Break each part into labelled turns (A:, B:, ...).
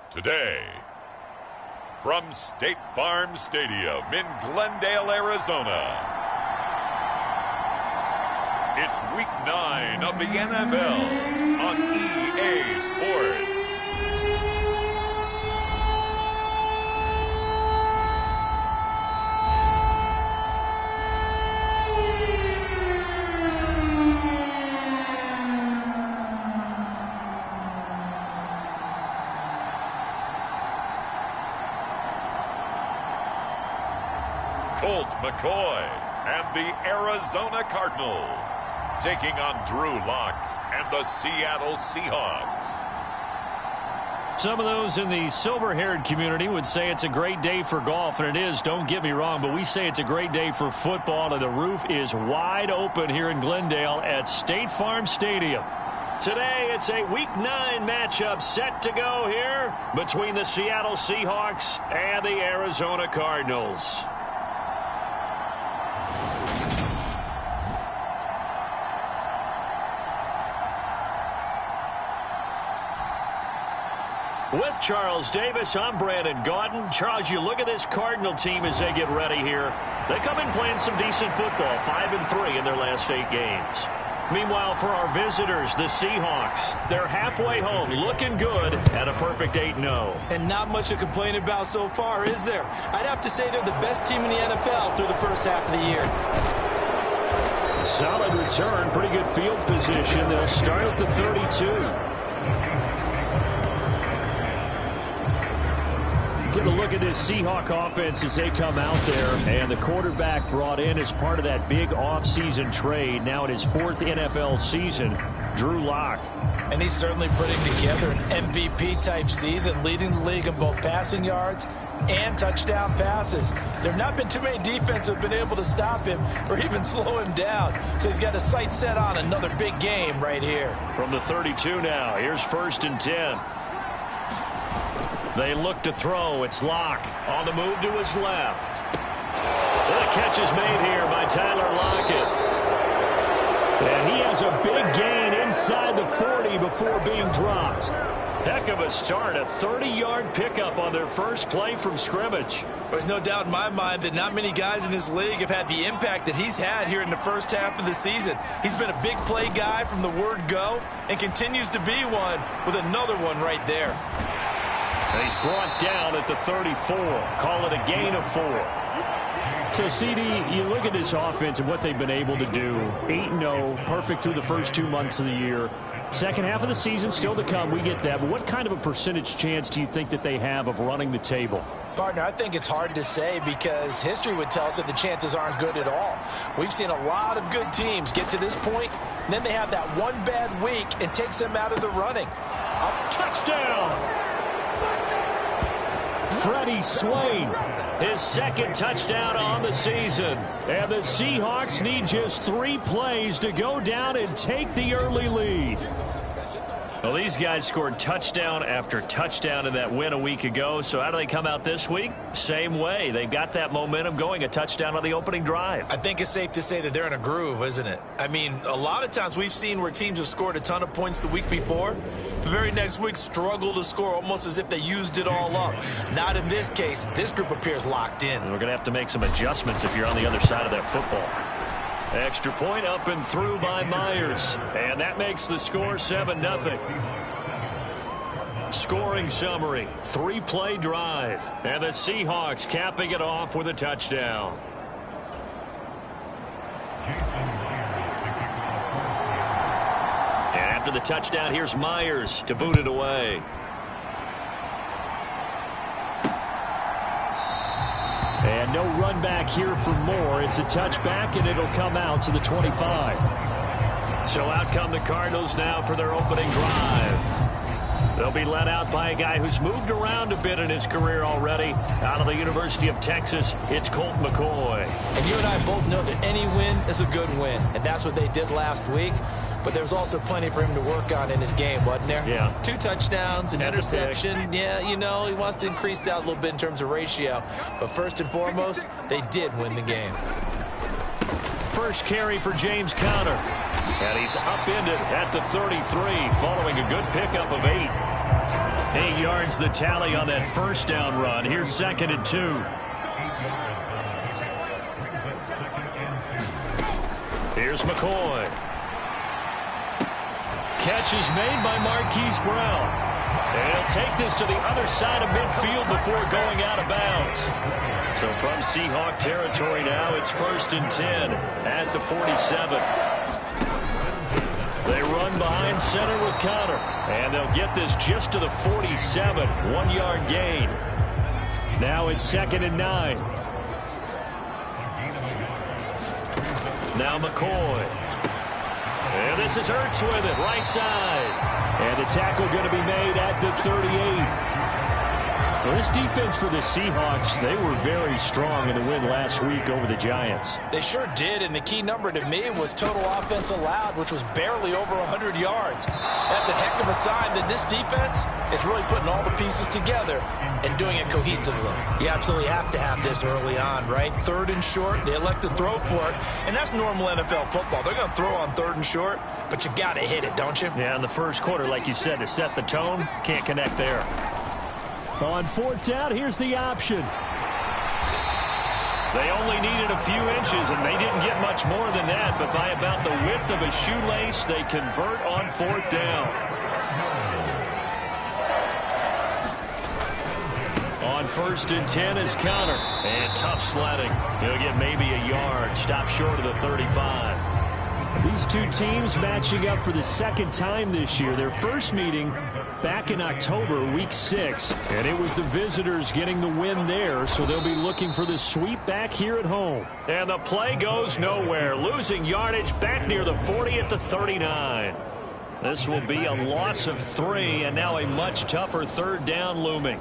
A: Today, from State Farm Stadium in Glendale, Arizona, it's Week 9 of the NFL on EA Sports. Colt McCoy and the Arizona Cardinals taking on Drew Lock and the Seattle Seahawks.
B: Some of those in the silver-haired community would say it's a great day for golf, and it is, don't get me wrong, but we say it's a great day for football, and the roof is wide open here in Glendale at State Farm Stadium. Today, it's a Week 9 matchup set to go here between the Seattle Seahawks and the Arizona Cardinals. With Charles Davis, I'm Brandon Gaudin. Charles, you look at this Cardinal team as they get ready here. They come in playing some decent football, 5-3 in their last 8 games. Meanwhile, for our visitors, the Seahawks, they're halfway home, looking good at a perfect 8-0.
C: And not much to complain about so far, is there? I'd have to say they're the best team in the NFL through the first half of the year.
B: Solid return, pretty good field position. They'll start at the 32. Get a look at this Seahawk offense as they come out there. And the quarterback brought in as part of that big offseason trade. Now in his 4th NFL season, Drew Lock.
C: And he's certainly putting together an MVP-type season, leading the league in both passing yards and touchdown passes. There have not been too many defenses have been able to stop him or even slow him down. So he's got his sights set on another big game right here.
B: From the 32 now, here's 1st and 10. They look to throw. It's Lock on the move to his left. The catch is made here by Tyler Lockett. And he has a big gain inside the 40 before being dropped. Heck of a start, a 30-yard pickup on their first play from scrimmage.
C: There's no doubt in my mind that not many guys in this league have had the impact that he's had here in the first half of the season. He's been a big play guy from the word go and continues to be one with another one right there.
B: And he's brought down at the 34. Call it a gain of 4. So, CD, you look at this offense and what they've been able to do. 8-0, perfect through the first 2 months of the year. Second half of the season still to come. We get that. But what kind of a percentage chance do you think that they have of running the table?
C: Partner, I think it's hard to say because history would tell us that the chances aren't good at all. We've seen a lot of good teams get to this point, and then they have that one bad week and takes them out of the running.
B: A touchdown! Freddie Swain, his 2nd touchdown on the season. And the Seahawks need just 3 plays to go down and take the early lead. Well, these guys scored touchdown after touchdown in that win a week ago. So how do they come out this week? Same way. They've got that momentum going, a touchdown on the opening drive.
C: I think it's safe to say that they're in a groove, isn't it? I mean, a lot of times we've seen where teams have scored a ton of points the week before. The very next week struggle to score almost as if they used it all up. Not in this case. This group appears locked in.
B: And we're going to have to make some adjustments if you're on the other side of that football. Extra point up and through by Myers. And that makes the score 7-0. Scoring summary, 3-play drive. And the Seahawks capping it off with a touchdown. And after the touchdown, here's Myers to boot it away. And no run back here for Moore. It's a touchback, and it'll come out to the 25. So out come the Cardinals now for their opening drive. They'll be led out by a guy who's moved around a bit in his career already. Out of the University of Texas, it's Colt McCoy.
C: And you and I both know that any win is a good win, and that's what they did last week. But there's also plenty for him to work on in his game, wasn't there?
B: Yeah.
C: 2 touchdowns, an interception. Yeah, you know, he wants to increase that a little bit in terms of ratio. But first and foremost, they did win the game.
B: First carry for James Conner. And he's upended at the 33 following a good pickup of 8. 8 yards the tally on that first down run. Here's 2nd and 2. Here's McCoy. Catch is made by Marquise Brown. And he'll take this to the other side of midfield before going out of bounds. So from Seahawk territory now, it's 1st and 10 at the 47. They run behind center with Connor. And they'll get this just to the 47. 1-yard gain. Now it's 2nd and 9. Now McCoy. And this is Ertz with it, right side. And the tackle going to be made at the 38. Well, this defense for the Seahawks, they were very strong in the win last week over the Giants.
C: They sure did, and the key number to me was total offense allowed, which was barely over 100 yards. That's a heck of a sign that this defense is really putting all the pieces together and doing it cohesively.
D: You absolutely have to have this early on, right? 3rd and short, they elect to throw for it, and that's normal NFL football. They're going to throw on 3rd and short, but you've got to hit it, don't you?
B: Yeah, in the first quarter, like you said, to set the tone, can't connect there. On 4th down, here's the option. They only needed a few inches, and they didn't get much more than that, but by about the width of a shoelace, they convert on 4th down. On 1st and 10 is Connor. And tough sledding. He'll get maybe a yard. Stop short of the 35. These two teams matching up for the 2nd time this year. Their first meeting back in October, week 6. And it was the visitors getting the win there, so they'll be looking for the sweep back here at home. And the play goes nowhere. Losing yardage back near the 40 at the 39. This will be a loss of 3, and now a much tougher 3rd down looming.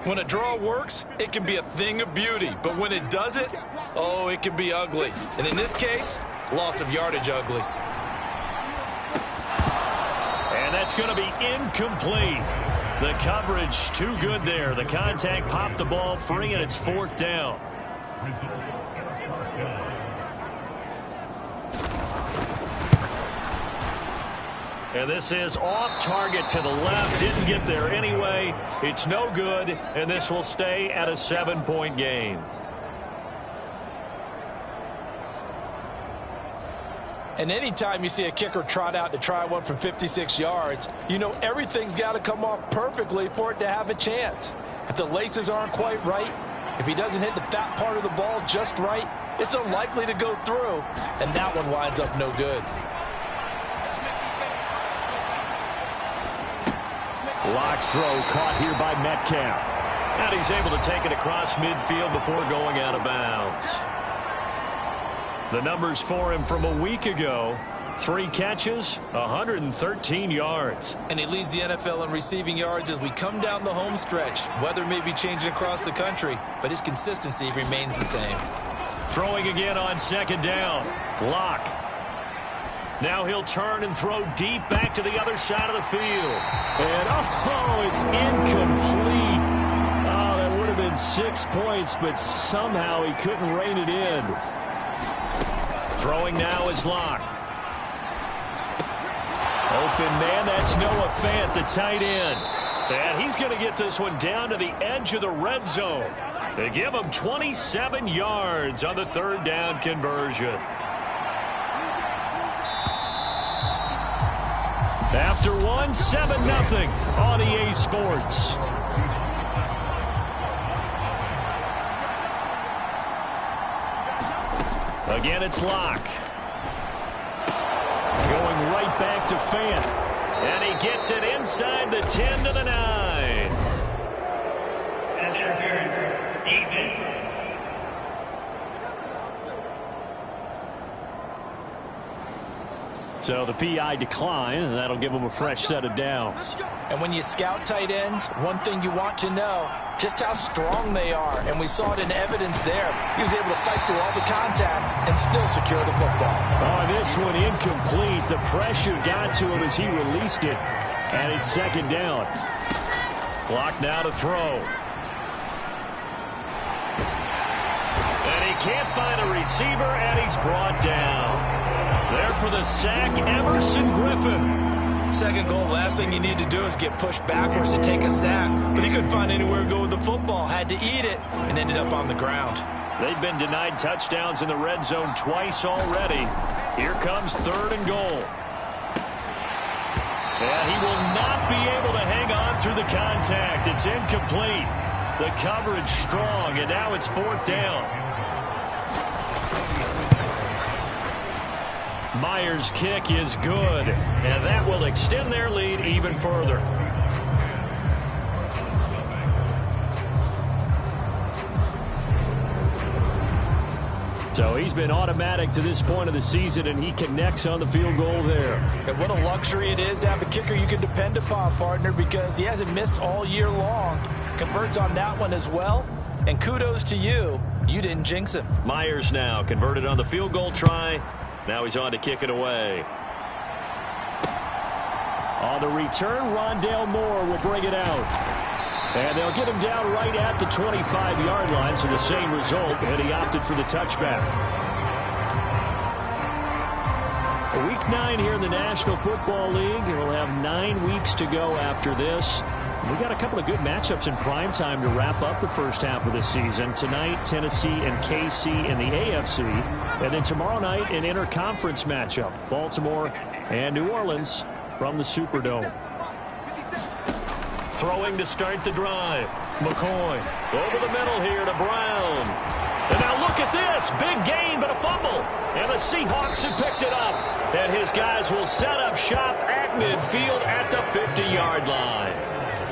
D: When a draw works, it can be a thing of beauty. But when it doesn't, oh, it can be ugly. And in this case, loss of yardage ugly.
B: And that's going to be incomplete. The coverage too good there. The contact popped the ball free, and it's 4th down. And this is off target to the left. Didn't get there anyway. It's no good, and this will stay at a 7-point game.
C: And anytime you see a kicker trot out to try one from 56 yards, you know everything's got to come off perfectly for it to have a chance. If the laces aren't quite right, if he doesn't hit the fat part of the ball just right, it's unlikely to go through, and that one winds up no good.
B: Lock's throw caught here by Metcalf. And he's able to take it across midfield before going out of bounds. The numbers for him from a week ago: 3 catches, 113 yards.
D: And he leads the NFL in receiving yards as we come down the home stretch. Weather may be changing across the country, but his consistency remains the same.
B: Throwing again on 2nd down. Lock. Now he'll turn and throw deep back to the other side of the field. And, oh, it's incomplete. Oh, that would have been 6 points, but somehow he couldn't rein it in. Throwing now is Lock. Open man, that's Noah Fant, the tight end. And he's going to get this one down to the edge of the red zone. They give him 27 yards on the 3rd down conversion. After 7-0 on EA Sports. Again, it's Lock. Going right back to Fant. And he gets it inside the 10 to the 9. So the PI decline, and that'll give them a fresh set of downs.
C: And when you scout tight ends, one thing you want to know, just how strong they are. And we saw it in evidence there. He was able to fight through all the contact and still secure the football.
B: Oh, this one incomplete. The pressure got to him as he released it. And it's 2nd down. Clock now to throw. And he can't find a receiver, and he's brought down. There for the sack, Emerson Griffin.
D: Second goal, last thing you need to do is get pushed backwards to take a sack. But he couldn't find anywhere to go with the football. Had to eat it and ended up on the ground.
B: They've been denied touchdowns in the red zone twice already. Here comes 3rd and goal. And he will not be able to hang on through the contact. It's incomplete. The coverage strong, and now it's 4th down. Myers' kick is good, and that will extend their lead even further. So he's been automatic to this point of the season, and he connects on the field goal there.
C: And what a luxury it is to have a kicker you can depend upon, partner, because he hasn't missed all year long. Converts on that one as well, and kudos to you. You didn't jinx him.
B: Myers now converted on the field goal try. Now he's on to kick it away. On the return, Rondale Moore will bring it out. And they'll get him down right at the 25-yard line, so the same result, and he opted for the touchback. Week 9 here in the National Football League. We'll have 9 weeks to go after this. We've got a couple of good matchups in prime time to wrap up the first half of the season. Tonight, Tennessee and KC in the AFC. And then tomorrow night, an interconference matchup. Baltimore and New Orleans from the Superdome. Throwing to start the drive. McCoy over the middle here to Brown. And now look at this. Big gain, but a fumble. And the Seahawks have picked it up. And his guys will set up shop at midfield at the 50-yard line.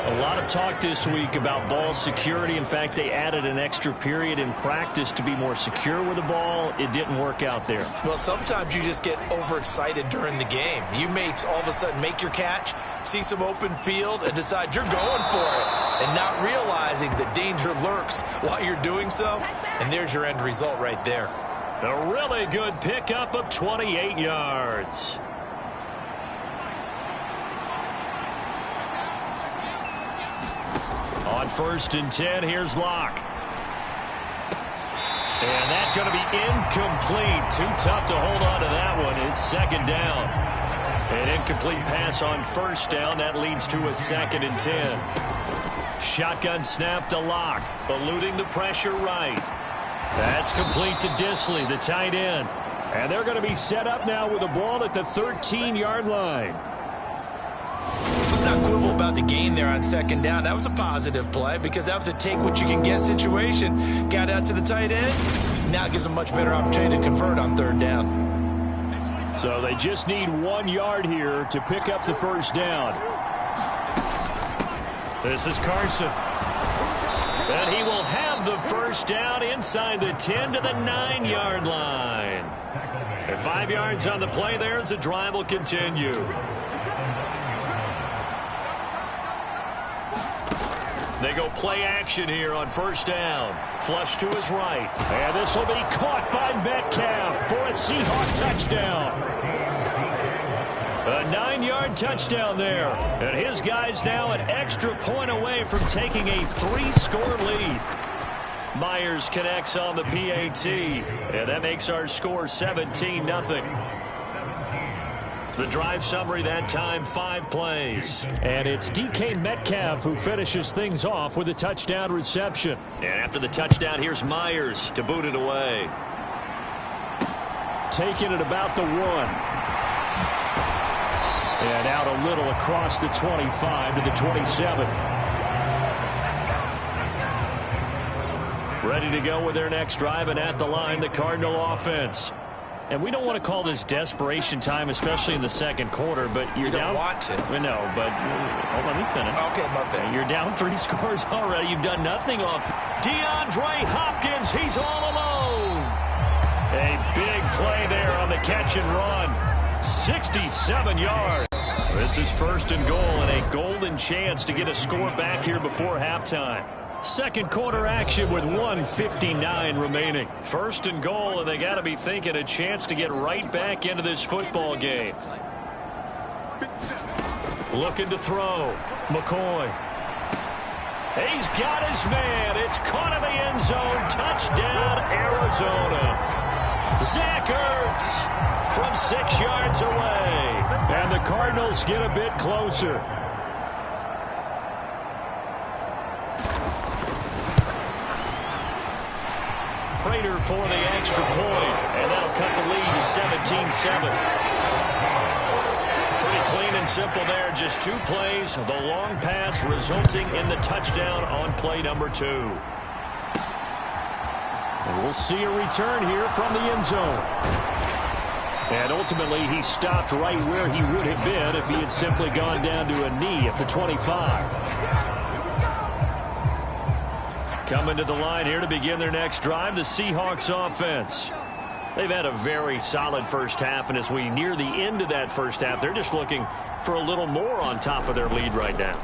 B: A lot of talk this week about ball security. In fact, they added an extra period in practice to be more secure with the ball. It didn't work out there.
D: Well, sometimes you just get overexcited during the game. You may all of a sudden make your catch, see some open field, and decide you're going for it, and not realizing the danger lurks while you're doing so. And there's your end result right there.
B: A really good pickup of 28 yards. On 1st and 10, here's Locke. And that's going to be incomplete. Too tough to hold on to that one. It's 2nd down. An incomplete pass on 1st down. That leads to a 2nd and 10. Shotgun snap to Locke. Eluding the pressure right. That's complete to Disley, the tight end. And they're going to be set up now with the ball at the 13-yard line.
D: Let's not quibble about the gain there on 2nd down. That was a positive play because that was a take-what-you-can-get situation. Got out to the tight end. Now it gives them a much better opportunity to convert on 3rd down.
B: So they just need 1 yard here to pick up the 1st down. This is Carson. And he will have the 1st down inside the 10 to the 9-yard line. And 5 yards on the play there as the drive will continue. They go play action here on 1st down. Flush to his right. And this will be caught by Metcalf for a Seahawk touchdown. A 9-yard touchdown there. And his guys now an extra point away from taking a 3-score lead. Myers connects on the PAT. And that makes our score 17-0. The drive summary that time, 5 plays. And it's DK Metcalf who finishes things off with a touchdown reception. And after the touchdown, here's Myers to boot it away. Taking it about the 1. And out a little across the 25 to the 27. Ready to go with their next drive, and at the line, the Cardinal offense. And we don't want to call this desperation time, especially in the 2nd quarter, but you
D: don't want to.
B: No, but let me finish.
D: Okay, my bad.
B: You're down 3 scores already. You've done nothing off. DeAndre Hopkins, he's all alone. A big play there on the catch and run. 67 yards. This is 1st and goal, and a golden chance to get a score back here before halftime. 2nd quarter action with 1:59 remaining. 1st and goal, and they got to be thinking a chance to get right back into this football game. Looking to throw. McCoy. He's got his man. It's caught in the end zone. Touchdown, Arizona. Zach Ertz from 6 yards away. And the Cardinals get a bit closer. Prater for the extra point, and that'll cut the lead to 17-7. Pretty clean and simple there. Just 2 plays. The long pass resulting in the touchdown on play number 2. And we'll see a return here from the end zone. And ultimately, he stopped right where he would have been if he had simply gone down to a knee at the 25. Coming to the line here to begin their next drive, the Seahawks offense. They've had a very solid first half, and as we near the end of that first half, they're just looking for a little more on top of their lead right now.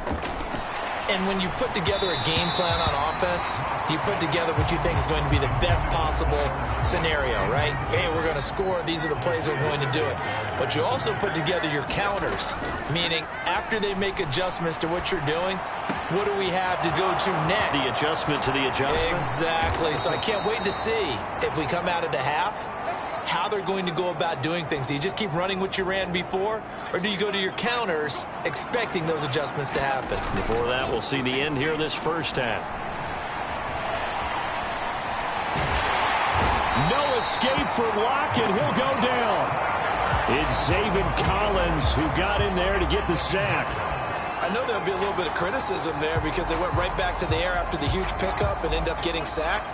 D: And when you put together a game plan on offense, you put together what you think is going to be the best possible scenario, right? Hey, we're going to score. These are the plays that are going to do it. But you also put together your counters, meaning after they make adjustments to what you're doing, what do we have to go to next?
B: The adjustment to the adjustment.
D: Exactly. So I can't wait to see if we come out of the half, how they're going to go about doing things. Do you just keep running what you ran before, or do you go to your counters expecting those adjustments to happen?
B: Before that, we'll see the end here of this first half. No escape for Locke, and he'll go down. It's Zaven Collins who got in there to get the sack.
D: I know there'll be a little bit of criticism there because they went right back to the air after the huge pickup and end up getting sacked.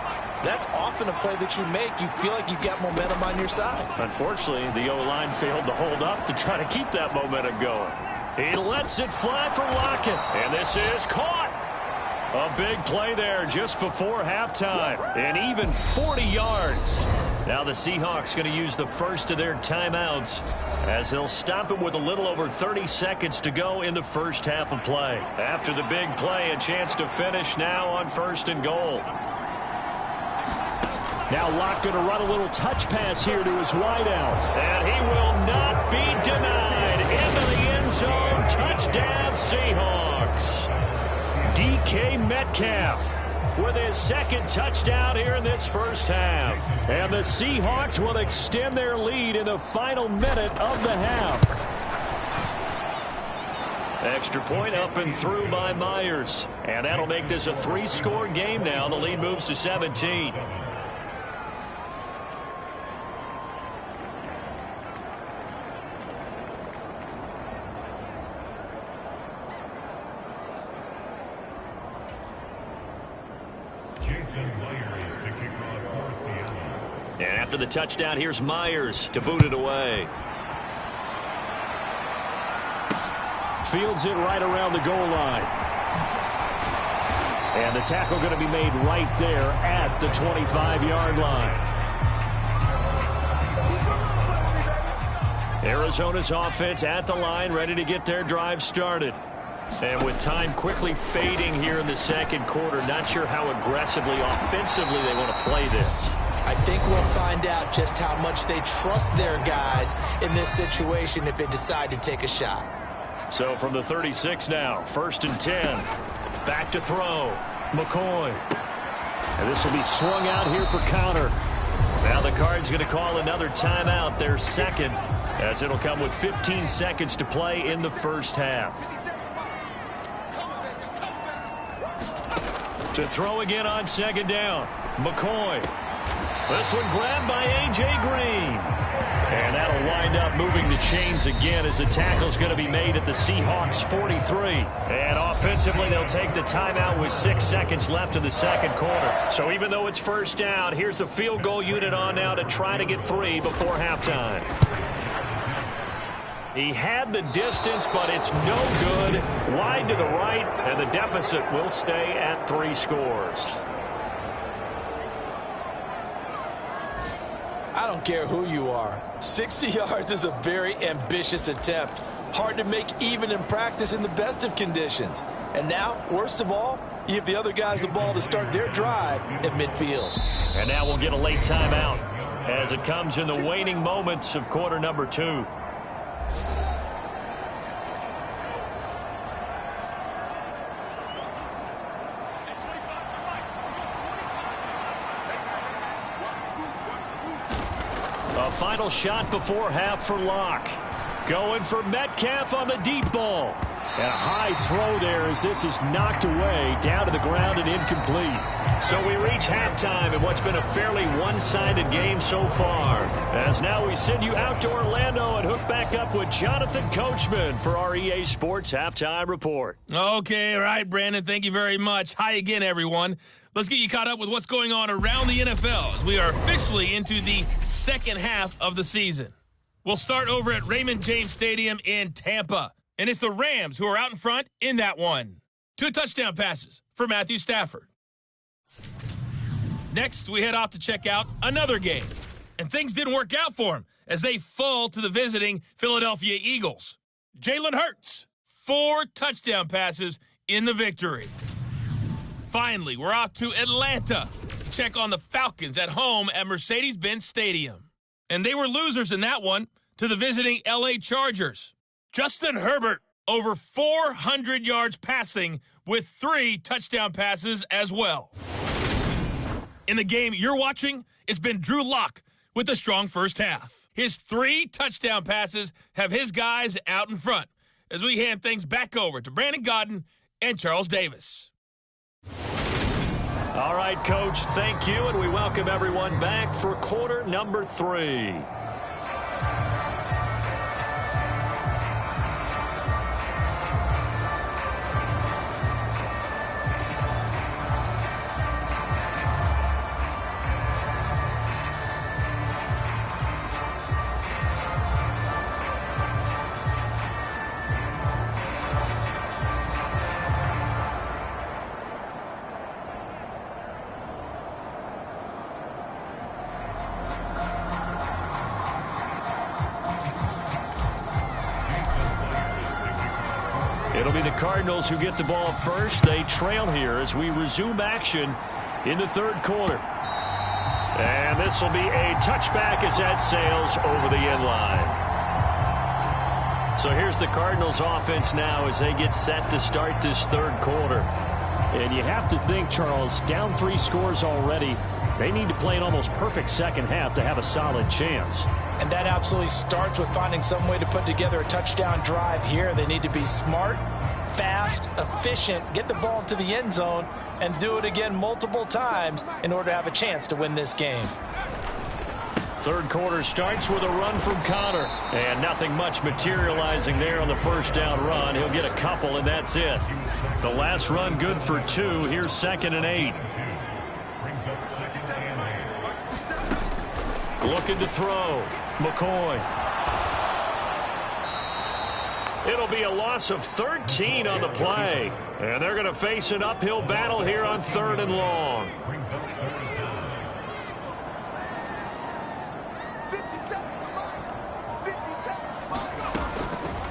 D: That's often a play that you make. You feel like you've got momentum on your side.
B: Unfortunately, the O-line failed to hold up to try to keep that momentum going. He lets it fly for Lockett, and this is caught. A big play there just before halftime, and even 40 yards. Now the Seahawks going to use the first of their timeouts as they'll stop it with a little over 30 seconds to go in the first half of play. After the big play, a chance to finish now on 1st and goal. Now Locke going to run a little touch pass here to his wideout. And he will not be denied. Into the end zone. Touchdown Seahawks. DK Metcalf with his second touchdown here in this first half. And the Seahawks will extend their lead in the final minute of the half. Extra point up and through by Myers. And that'll make this a 3-score game now. The lead moves to 17. And after the touchdown, here's Myers to boot it away. Fields it right around the goal line. And the tackle going to be made right there at the 25-yard line. Arizona's offense at the line, ready to get their drive started. And with time quickly fading here in the second quarter, not sure how aggressively, offensively they want to play this.
D: I think we'll find out just how much they trust their guys in this situation if they decide to take a shot.
B: So from the 36 now, 1st and 10. Back to throw. McCoy. And this will be swung out here for counter. Now the Cards going to call another timeout, their second, as it'll come with 15 seconds to play in the first half. To throw again on 2nd down. McCoy. This one grabbed by A.J. Green. And that'll wind up moving the chains again as the tackle's going to be made at the Seahawks 43. And offensively, they'll take the timeout with 6 seconds left in the second quarter. So even though it's 1st down, here's the field goal unit on now to try to get 3 before halftime. He had the distance, but it's no good. Wide to the right, and the deficit will stay at 3 scores.
C: I don't care who you are. 60 yards is a very ambitious attempt. Hard to make even in practice in the best of conditions. And now, worst of all, you give the other guys the ball to start their drive at midfield.
B: And now we'll get a late timeout as it comes in the waning moments of quarter number 2. A final shot before half for Locke. Going for Metcalf on the deep ball. And a high throw there as this is knocked away, down to the ground and incomplete. So we reach halftime in what's been a fairly one-sided game so far. As now we send you out to Orlando and hook back up with Jonathan Coachman for our EA Sports Halftime Report.
E: Okay, all right, Brandon, thank you very much. Hi again, everyone. Let's get you caught up with what's going on around the NFL as we are officially into the second half of the season. We'll start over at Raymond James Stadium in Tampa. And it's the Rams who are out in front in that one. 2 touchdown passes for Matthew Stafford. Next, we head off to check out another game. And things didn't work out for him as they fall to the visiting Philadelphia Eagles. Jalen Hurts, 4 touchdown passes in the victory. Finally, we're off to Atlanta to check on the Falcons at home at Mercedes-Benz Stadium. And they were losers in that one to the visiting LA Chargers. Justin Herbert, over 400 yards passing with 3 touchdown passes as well. In the game you're watching, it's been Drew Lock with a strong first half. His 3 touchdown passes have his guys out in front as we hand things back over to Brandon Godden and Charles Davis.
B: All right, Coach, thank you, and we welcome everyone back for quarter number 3. It'll be the Cardinals who get the ball first. They trail here as we resume action in the third quarter. And this will be a touchback as that sails over the end line. So here's the Cardinals offense now as they get set to start this third quarter.
F: And you have to think, Charles, down 3 scores already. They need to play an almost perfect second half to have a solid chance.
C: And that absolutely starts with finding some way to put together a touchdown drive here. They need to be smart, fast, efficient, get the ball to the end zone, and do it again multiple times in order to have a chance to win this game.
B: Third quarter starts with a run from Connor. And nothing much materializing there on the first down run. He'll get a couple, and that's it. The last run good for 2. Here's 2nd and 8. Looking to throw. McCoy. It'll be a loss of 13 on the play. And they're going to face an uphill battle here on 3rd and long.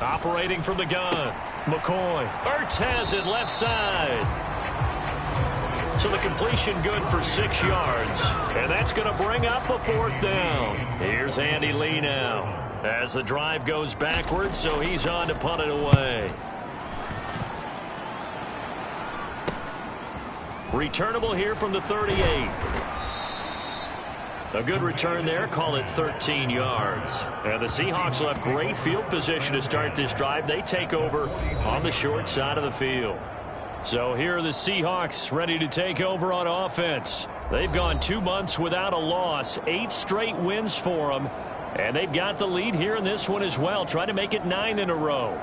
B: Operating from the gun. McCoy. Ertz has it left side. So the completion good for 6 yards. And that's going to bring up a 4th down. Here's Andy Lee now as the drive goes backwards, so he's on to punt it away. Returnable here from the 38. A good return there. Call it 13 yards. And the Seahawks will have great field position to start this drive. They take over on the short side of the field. So here are the Seahawks ready to take over on offense. They've gone 2 months without a loss, 8 straight wins for them. And they've got the lead here in this one as well, trying to make it 9 in a row.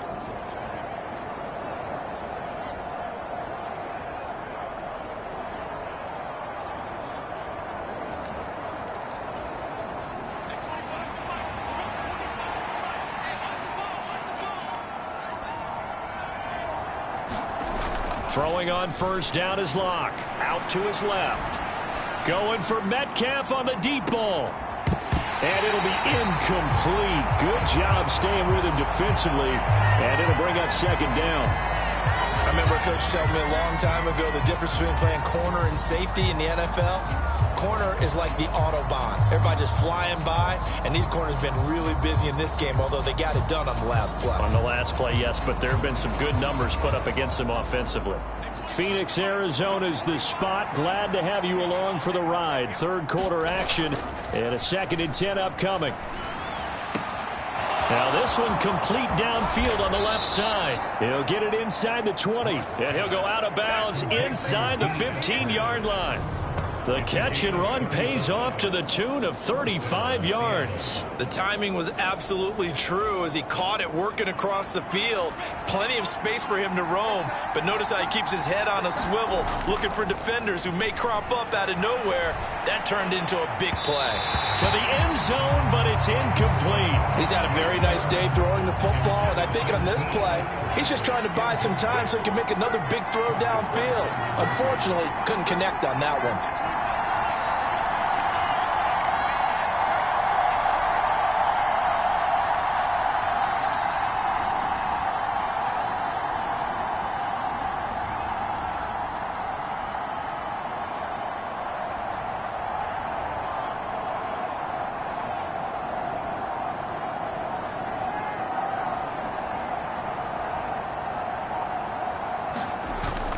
B: Throwing on first down is Locke. Out to his left. Going for Metcalf on the deep ball. And it'll be incomplete. Good job staying with him defensively. And it'll bring up 2nd down.
D: I remember a coach telling me a long time ago the difference between playing corner and safety in the NFL. Corner is like the Autobahn. Everybody just flying by, and these corners have been really busy in this game, although they got it done on the last play.
B: On the last play, yes, but there have been some good numbers put up against them offensively.
F: Phoenix, Arizona's the spot. Glad to have you along for the ride. Third quarter action And a 2nd and 10 upcoming. Now this one complete downfield on the left side. He'll get it inside the 20. And he'll go out of bounds inside the 15-yard line. The catch and run pays off to the tune of 35 yards.
D: The timing was absolutely true as he caught it working across the field. Plenty of space for him to roam, but notice how he keeps his head on a swivel, looking for defenders who may crop up out of nowhere. That turned into a big play.
F: To the end zone, but it's incomplete.
C: He's had a very nice day throwing the football, and I think on this play, he's just trying to buy some time so he can make another big throw downfield. Unfortunately, couldn't connect on that one.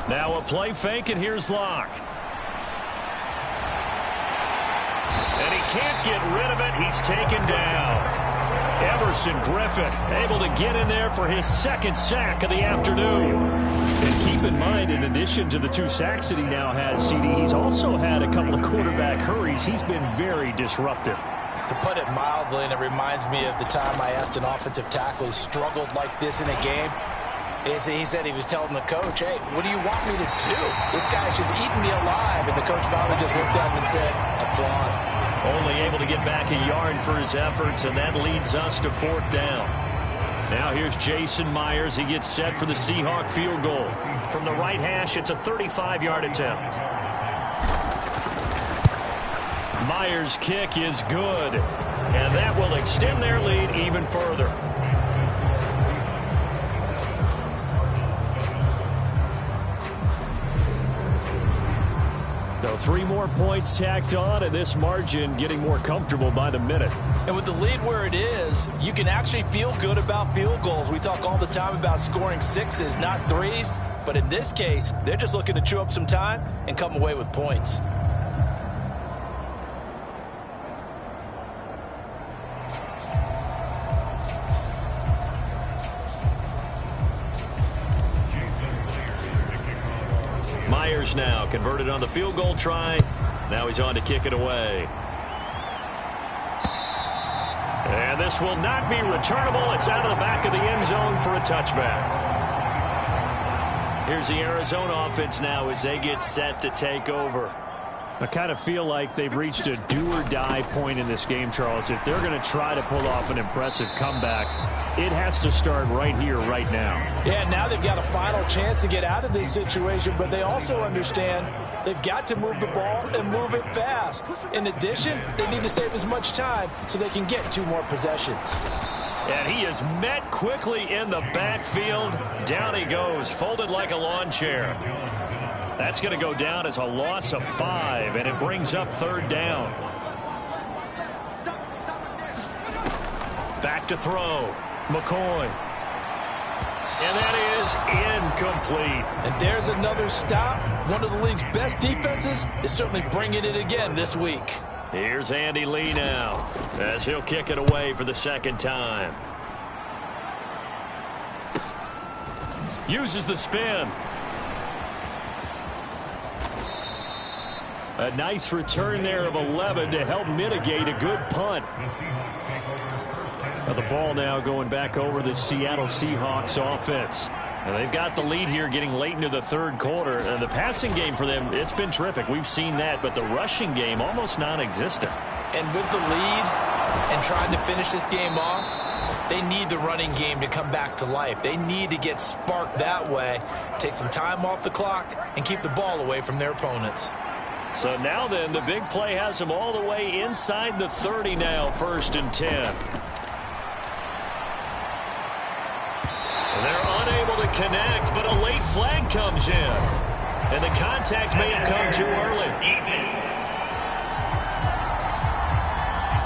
F: Now a play fake, and here's Locke. And he can't get rid of it. He's taken down. Everson Griffin able to get in there for his 2nd sack of the afternoon. And keep in mind, in addition to the 2 sacks that he now has, CD, he's also had a couple of quarterback hurries. He's been very disruptive.
C: To put it mildly, and it reminds me of the time I asked an offensive tackle who struggled like this in a game. He said he was telling the coach, hey, what do you want me to do? This guy's just eating me alive. And the coach finally just looked at him and said, applaud.
F: Only able to get back a yard for his efforts, and that leads us to 4th down. Now here's Jason Myers. He gets set for the Seahawk field goal. From the right hash, it's a 35-yard attempt. Myers' kick is good, and that will extend their lead even further. So 3 more points tacked on, and this margin getting more comfortable by the minute.
C: And with the lead where it is, you can actually feel good about field goals. We talk all the time about scoring 6s, not 3s. But in this case, they're just looking to chew up some time and come away with points.
F: Myers now converted on the field goal try. Now he's on to kick it away. And this will not be returnable. It's out of the back of the end zone for a touchback. Here's the Arizona offense now as they get set to take over. I kind of feel like they've reached a do-or-die point in this game, Charles. If they're going to try to pull off an impressive comeback, it has to start right here, right now.
C: Yeah, now they've got a final chance to get out of this situation, but they also understand they've got to move the ball and move it fast. In addition, they need to save as much time so they can get 2 more possessions.
F: And he is met quickly in the backfield. Down he goes, folded like a lawn chair. That's going to go down as a loss of 5, and it brings up 3rd down. Back to throw. McCoy. And that is incomplete.
C: And there's another stop. One of the league's best defenses is certainly bringing it again this week.
F: Here's Andy Lee now as he'll kick it away for the 2nd time. Uses the spin. A nice return there of 11 to help mitigate a good punt. Now the ball now going back over the Seattle Seahawks offense. And they've got the lead here getting late into the 3rd quarter. And the passing game for them, it's been terrific. We've seen that, but the rushing game almost non-existent.
D: And with the lead and trying to finish this game off, they need the running game to come back to life. They need to get sparked that way, take some time off the clock, and keep the ball away from their opponents.
F: So now then, the big play has them all the way inside the 30 now, 1st and 10. And they're unable to connect, but a late flag comes in. And the contact may have come too early.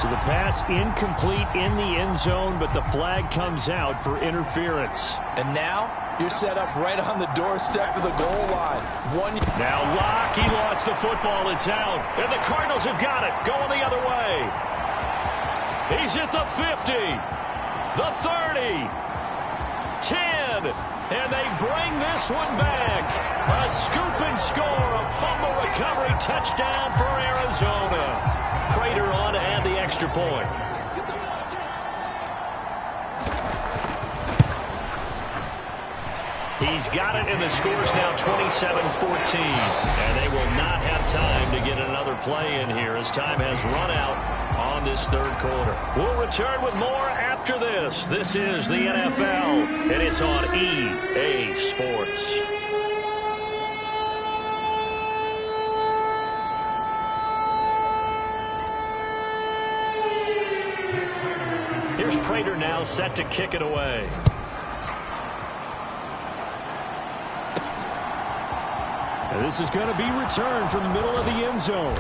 F: So the pass incomplete in the end zone, but the flag comes out for interference.
C: And now You're set up right on the doorstep of the goal line.
F: Now Locke, he lost the football. It's out. And the Cardinals have got it. Going the other way. He's at the 50. The 30. 10. And they bring this one back. A scoop and score. A fumble recovery touchdown for Arizona. Prater on to add the extra point. He's got it, and the score's now 27-14. And they will not have time to get another play in here as time has run out on this third quarter. We'll return with more after this. This is the NFL, and it's on EA Sports. Here's Prater now set to kick it away.
B: And this is going to be returned from the middle of the end zone.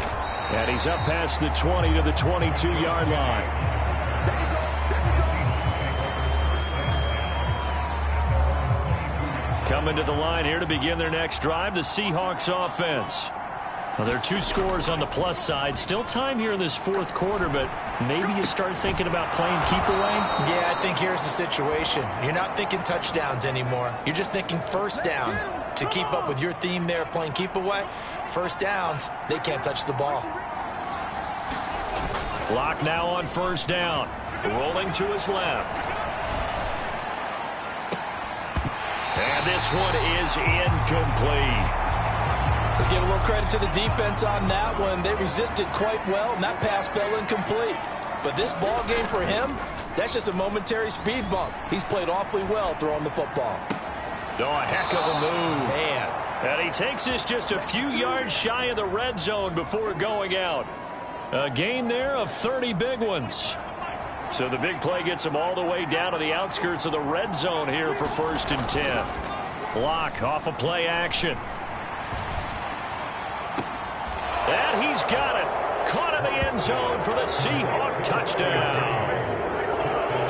B: And he's up past the 20 to the 22-yard line. Coming to the line here to begin their next drive, the Seahawks offense. Well, there are 2 scores on the plus side. Still time here in this fourth quarter, but maybe you start thinking about playing keep away?
D: Yeah, I think here's the situation. You're not thinking touchdowns anymore. You're just thinking first downs. To keep up with your theme there, playing keep away, first downs, they can't touch the ball.
B: Clock now on first down. Rolling to his left. And this one is incomplete.
C: Let's give a little credit to the defense on that one. They resisted quite well, and that pass fell incomplete. But this ball game for him, that's just a momentary speed bump. He's played awfully well throwing the football.
B: Oh, a heck of a move.
D: Man.
B: And he takes this just a few yards shy of the red zone before going out. A gain there of 30 big ones. So the big play gets him all the way down to the outskirts of the red zone here for 1st and 10. Block off of play action. And he's got it. Caught in the end zone for the Seahawk touchdown.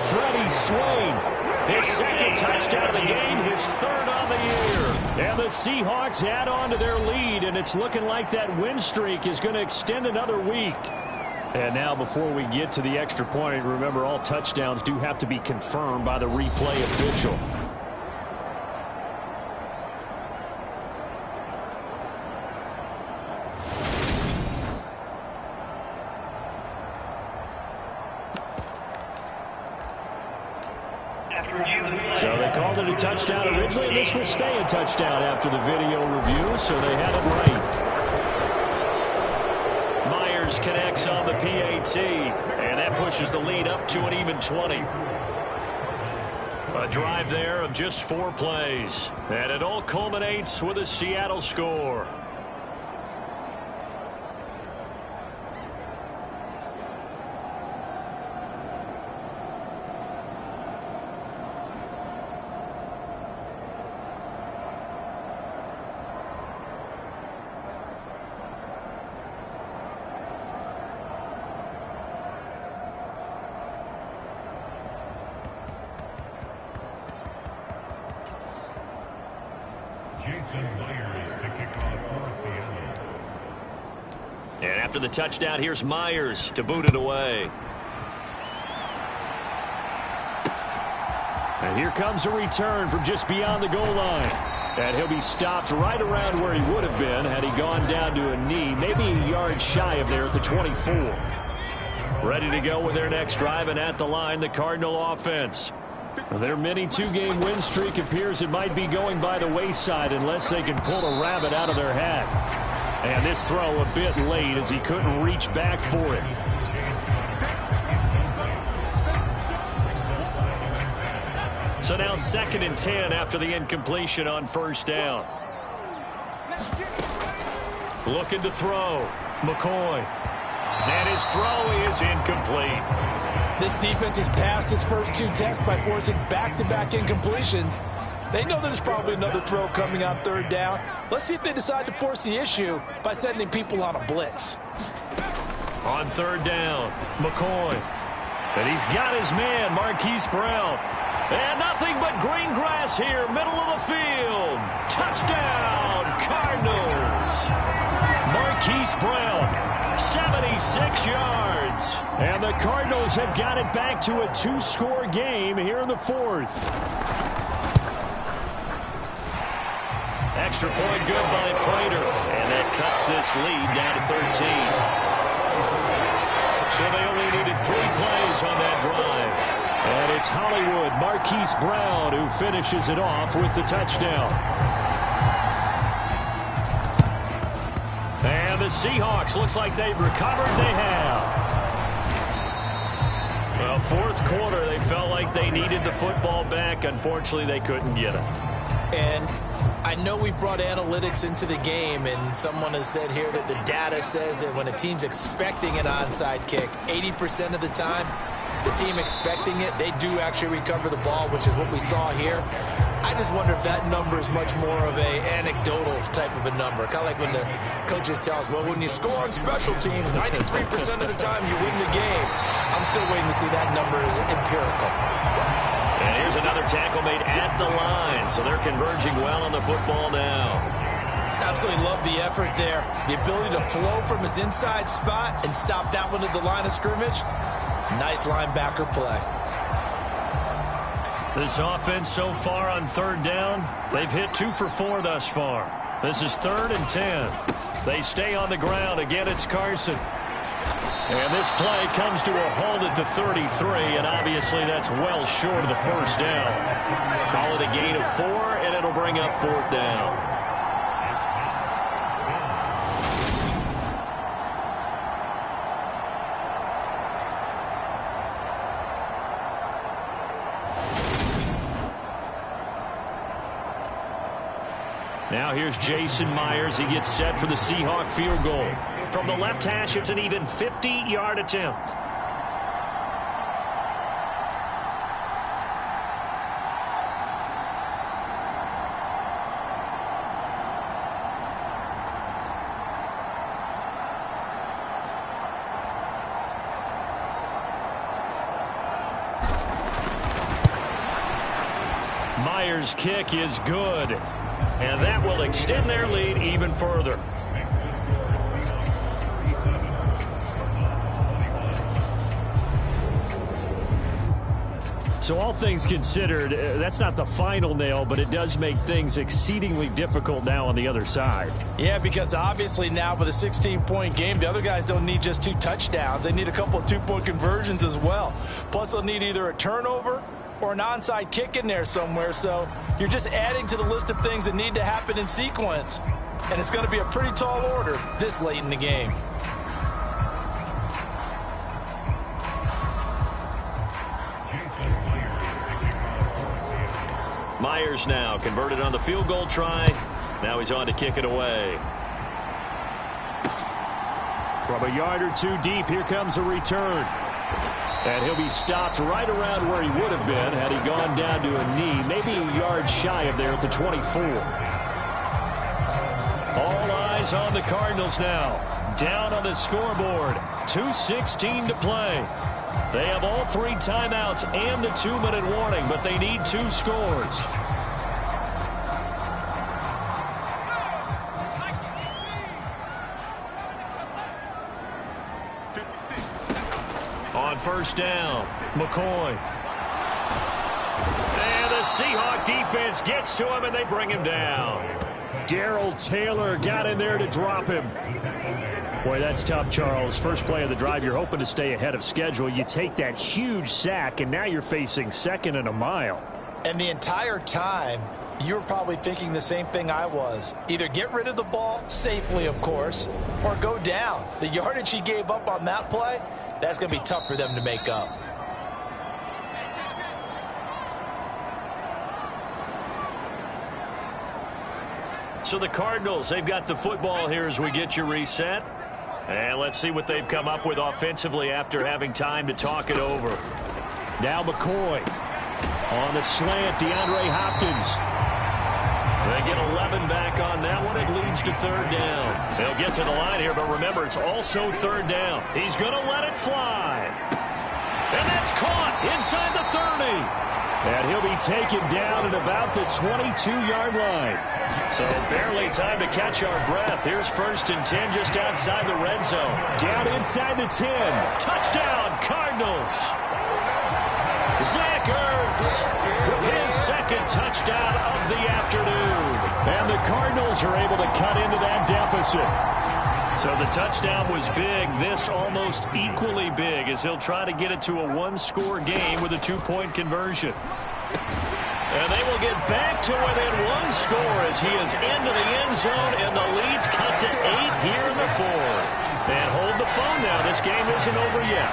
B: Freddie Swain, his second touchdown of the game, his 3rd on the year. And the Seahawks add on to their lead, and it's looking like that win streak is going to extend another week. And now before we get to the extra point, remember all touchdowns do have to be confirmed by the replay official. So they called it a touchdown originally, and this will stay a touchdown after the video review, so they had it right. Myers connects on the PAT, and that pushes the lead up to an even 20. A drive there of just 4 plays, and it all culminates with a Seattle score. And after the touchdown, here's Myers to boot it away. And here comes a return from just beyond the goal line. And he'll be stopped right around where he would have been had he gone down to a knee, maybe a yard shy of there at the 24. Ready to go with their next drive, and at the line, the Cardinal offense. Their mini 2-game win streak appears it might be going by the wayside unless they can pull a rabbit out of their hat. And this throw a bit late as he couldn't reach back for it. So now 2nd and 10 after the incompletion on first down. Looking to throw. McCoy. And his throw is incomplete.
C: This defense has passed its first 2 tests by forcing back-to-back incompletions. They know there's probably another throw coming on 3rd down. Let's see if they decide to force the issue by sending people on a blitz.
B: On 3rd down, McCoy. And he's got his man, Marquise Brown.
F: And nothing but green grass here, middle of the field. Touchdown, Cardinals. Marquise Brown, 76 yards. And the Cardinals have got it back to a 2-score game here in the 4th. Extra point good by Prater. And that cuts this lead down to 13. So they only needed 3 plays on that drive. And it's Hollywood, Marquise Brown, who finishes it off with the touchdown. And the Seahawks, looks like they've recovered. They have. Well, 4th quarter, they felt like they needed the football back. Unfortunately, they couldn't get it.
D: And I know we've brought analytics into the game, and someone has said here that the data says that when a team's expecting an onside kick, 80% of the time, the team expecting it, they do actually recover the ball, which is what we saw here. I just wonder if that number is much more of a anecdotal type of a number. Kind of like when the coaches tell us, well, when you score on special teams, 93% of the time you win the game. I'm still waiting to see that number is empirical.
F: And here's another tackle made at the line, so they're converging well on the football now.
D: Absolutely love the effort there. The ability to flow from his inside spot and stop that one at the line of scrimmage. Nice linebacker play.
B: This offense so far on 3rd down, they've hit 2 for 4 thus far. This is 3rd and 10. They stay on the ground. Again, it's Carson. And this play comes to a halt at the 33, and obviously that's well short of the 1st down. Call it a gain of 4, and it'll bring up 4th down. Now here's Jason Myers. He gets set for the Seahawk field goal. From the left hash, it's an even 50-yard attempt. Myers' kick is good. And that will extend their lead even further. So all things considered, that's not the final nail, but it does make things exceedingly difficult now on the other side.
C: Yeah, because obviously now with a 16-point game, the other guys don't need just 2 touchdowns. They need a couple of 2-point conversions as well. Plus, they'll need either a turnover or an onside kick in there somewhere. So you're just adding to the list of things that need to happen in sequence. And it's going to be a pretty tall order this late in the game.
B: Myers now converted on the field goal try. Now he's on to kick it away. From a yard or 2 deep, here comes a return. And he'll be stopped right around where he would have been had he gone down to a knee, maybe a yard shy of there at the 24. All eyes on the Cardinals now. Down on the scoreboard. 2:16 to play. They have all 3 timeouts and a 2-minute warning, but they need 2 scores. On 1st down, McCoy. And the Seahawk defense gets to him, and they bring him down. Darrell Taylor got in there to drop him. Boy, that's tough, Charles. First play of the drive, you're hoping to stay ahead of schedule. You take that huge sack, and now you're facing 2nd and a mile.
C: And the entire time, you were probably thinking the same thing I was. Either get rid of the ball, safely, of course, or go down. The yardage he gave up on that play, that's going to be tough for them to make up.
B: So the Cardinals, they've got the football here as we get you reset. And let's see what they've come up with offensively after having time to talk it over. Now McCoy on the slant, DeAndre Hopkins. They get 11 back on that one. It leads to 3rd down. They'll get to the line here, but remember, it's also 3rd down. He's going to let it fly. And that's caught inside the 30.
F: And he'll be taken down at about the 22-yard line.
B: So barely time to catch our breath. Here's 1st and 10 just outside the red zone.
F: Down inside the 10.
B: Touchdown, Cardinals. Zach Ertz with his 2nd touchdown of the afternoon.
F: And the Cardinals are able to cut into that deficit.
B: So the touchdown was big. This almost equally big as he'll try to get it to a one-score game with a 2-point conversion. And they will get back to within 1 score as he is into the end zone, and the lead's cut to 8 here in the 4th. And hold the phone now. This game isn't over yet.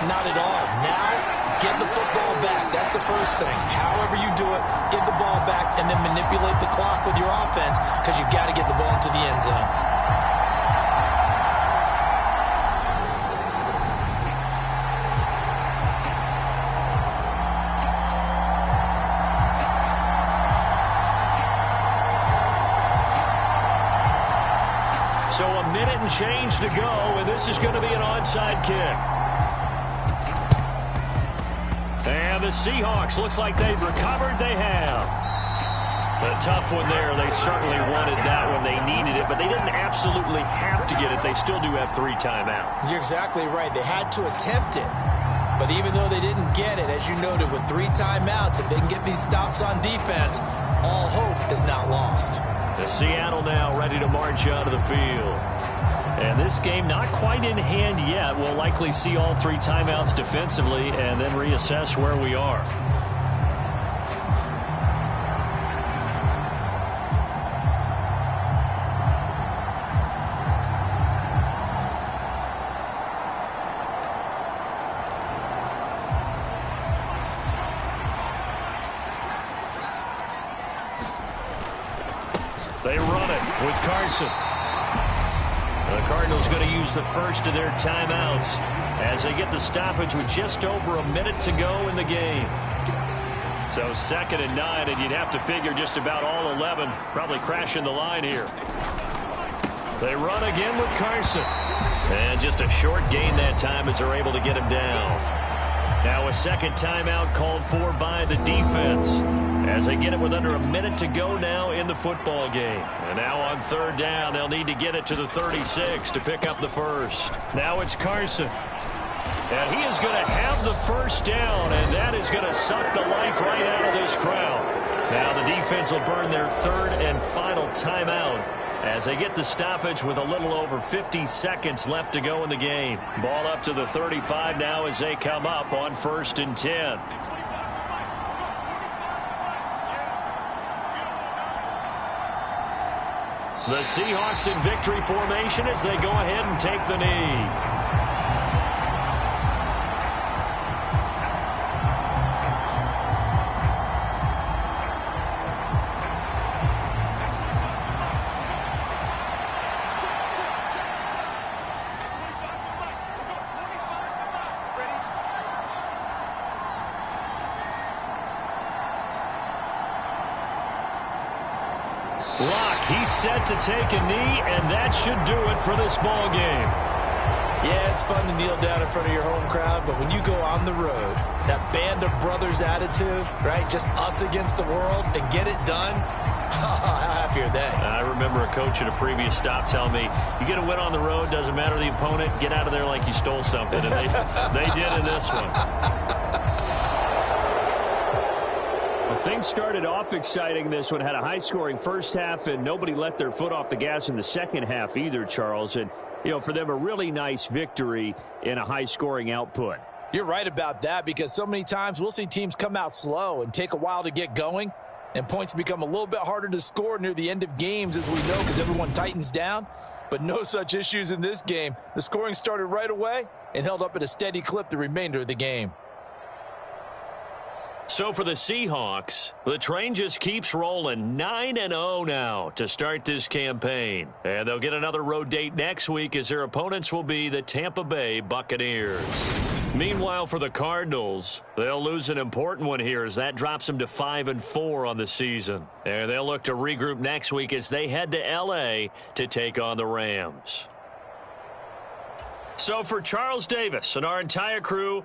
D: Not at all. Now, get the football back. That's the first thing. However you do it, get the ball back and then manipulate the clock with your offense because you've got to get the ball into the end zone.
B: So a minute and change to go, and this is going to be an onside kick. And the Seahawks, looks like they've recovered. They have. A tough one there. They certainly wanted that one. They needed it, but they didn't absolutely have to get it. They still do have 3 timeouts.
D: You're exactly right. They had to attempt it. But even though they didn't get it, as you noted, with 3 timeouts, if they can get these stops on defense, all hope is not lost.
B: The Seattle now ready to march out of the field. And this game not quite in hand yet. We'll likely see all 3 timeouts defensively and then reassess where we are. They run it with Carson. The Cardinals going to use the first of their timeouts as they get the stoppage with just over a minute to go in the game. So 2nd and 9, and you'd have to figure just about all 11 probably crashing the line here. They run again with Carson. And just a short gain that time as they're able to get him down. Now a 2nd timeout called for by the defense as they get it with under a minute to go now in the football game. And now on 3rd down, they'll need to get it to the 36 to pick up the first. Now it's Carson. And he is going to have the first down, and that is going to suck the life right out of this crowd. Now the defense will burn their 3rd and final timeout as they get the stoppage with a little over 50 seconds left to go in the game. Ball up to the 35 now as they come up on 1st and 10. The Seahawks in victory formation as they go ahead and take the knee. Locke, he's set to take a knee, and that should do it for this ball game.
D: Yeah, it's fun to kneel down in front of your home crowd, but when you go on the road, that band of brothers attitude, right, just us against the world, and get it done, how happy are they?
B: I remember a coach at a previous stop telling me, you get a win on the road, doesn't matter the opponent, get out of there like you stole something, and they did in this one.
F: Things started off exciting. This one had a high-scoring first half, and nobody let their foot off the gas in the second half either, Charles. And, you know, for them, a really nice victory in a high-scoring output.
D: You're right about that because so many times we'll see teams come out slow and take a while to get going, and points become a little bit harder to score near the end of games, as we know, because everyone tightens down. But no such issues in this game. The scoring started right away and held up at a steady clip the remainder of the game.
B: So for the Seahawks, the train just keeps rolling. 9-0 now to start this campaign. And they'll get another road date next week as their opponents will be the Tampa Bay Buccaneers. Meanwhile, for the Cardinals, they'll lose an important one here as that drops them to 5-4 on the season. And they'll look to regroup next week as they head to L.A. to take on the Rams. So for Charles Davis and our entire crew,